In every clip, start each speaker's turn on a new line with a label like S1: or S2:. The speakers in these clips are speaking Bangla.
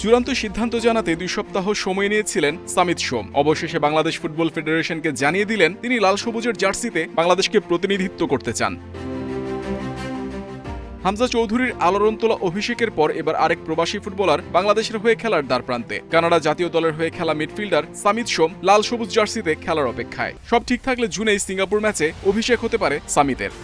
S1: চূড়ান্ত সিদ্ধান্ত জানাতে 2 সপ্তাহ সময় নিয়েছিলেন সামিত সোম। অবশেষে বাংলাদেশ ফুটবল ফেডারেশনকে জানিয়ে দিলেন তিনি লাল সবুজের জার্সিতে বাংলাদেশকে প্রতিনিধিত্ব করতে চান। হামজা চৌধুরীর আলোড়ন তোলা অভিষেকের পর এবার আরেক প্রবাসী ফুটবলার বাংলাদেশের হয়ে খেলার দ্বারপ্রান্তে। কানাডা জাতীয় দলের হয়ে খেলা মিডফিল্ডার সামিত সোম লাল সবুজ জার্সিতে খেলার অপেক্ষায়। সব ঠিক থাকলে জুনেই সিঙ্গাপুর ম্যাচে অভিষেক হতে পারে সামিতের।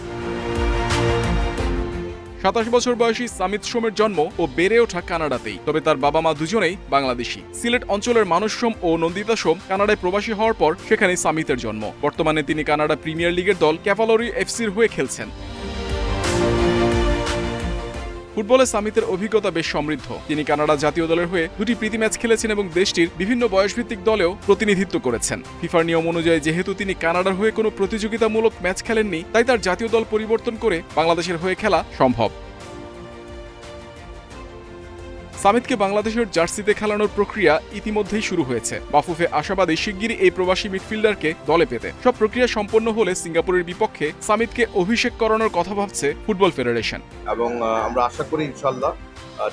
S1: 27 বছর বয়সী সামিত সোমের জন্ম ও বেড়ে ওঠা কানাডাতেই, তবে তার বাবা মা দুজনেই বাংলাদেশি। সিলেট অঞ্চলের মানুষ সোম ও নন্দিতা সোম কানাডায় প্রবাসী হওয়ার পর সেখানেই সামিতের জন্ম। বর্তমানে তিনি কানাডা প্রিমিয়ার লিগের দল ক্যাভালরি এফসির হয়ে খেলছেন। ফুটবলে সামিতের অভিজ্ঞতা বেশ সমৃদ্ধ। তিনি কানাডা জাতীয় দলের হয়ে 2টি প্রীতি ম্যাচ খেলেছেন এবং দেশটির বিভিন্ন বয়সভিত্তিক দলেও প্রতিনিধিত্ব করেছেন। ফিফার নিয়ম অনুযায়ী যেহেতু তিনি কানাডার হয়ে কোনো প্রতিযোগিতামূলক ম্যাচ খেলেননি, তাই তার জাতীয় দল পরিবর্তন করে বাংলাদেশের হয়ে খেলা সম্ভব। সামিতকে বাংলাদেশের জার্সিতে খেলানোর প্রক্রিয়া ইতিমধ্যেই শুরু হয়েছে। বাফুফে আশাবাদী শিগগিরই এই প্রবাসী মিডফিল্ডারকে দলে পেতে। সব প্রক্রিয়া সম্পন্ন হলে সিঙ্গাপুরের বিপক্ষে সামিতকে অভিষেক করানোর কথা ভাবছে ফুটবল ফেডারেশন।
S2: এবং আমরা আশা করি ইনশাআল্লাহ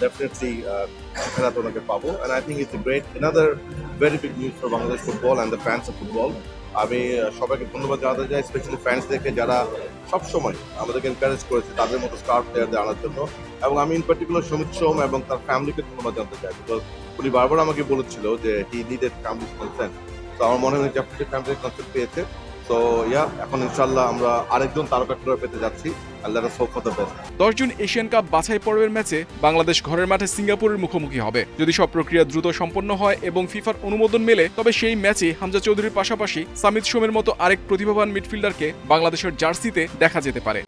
S2: definitely খেলাতে ওনাকে পাবো। and I think it's a great another very big news for Bangladesh football and the fans of football. আমি সবাইকে ধন্যবাদ জানাতে চাই, স্পেশালি ফ্যান্সদেরকে যারা সবসময় আমাদেরকে এনকারেজ করেছে তাদের মতো স্টার প্লেয়ারদের আনার জন্য। এবং আমি ইন পার্টিকুলার সমিত সোম এবং তার ফ্যামিলিকে ধন্যবাদ জানাতে চাই, বিকজ উনি বারবার আমাকে বলেছিল যে হি নিডেড ফ্যামিলি কনসেন্ট। তো আমার মনে হয় যে আপনি ফ্যামিলির কনসেন্ট পেয়েছে। তো এখন ইনশাআল্লাহ আমরা আরেকজন তারকা খেলোয়াড় পেতে যাচ্ছি। আল্লাহ রাস hope for the best.
S1: 10 June Asian cup বাছাই পর্বের ম্যাচে বাংলাদেশ ঘরের মাঠে সিঙ্গাপুরের মুখোমুখি হবে। যদি সব প্রক্রিয়া দ্রুত সম্পন্ন হয় এবং ফিফার অনুমোদন মেলে, তবে সেই ম্যাচে হামজা চৌধুরীর পাশাপাশি সামিত সোমের মতো আরেক প্রতিভাবান মিডফিল্ডারকে বাংলাদেশের জার্সিতে দেখা যেতে পারে।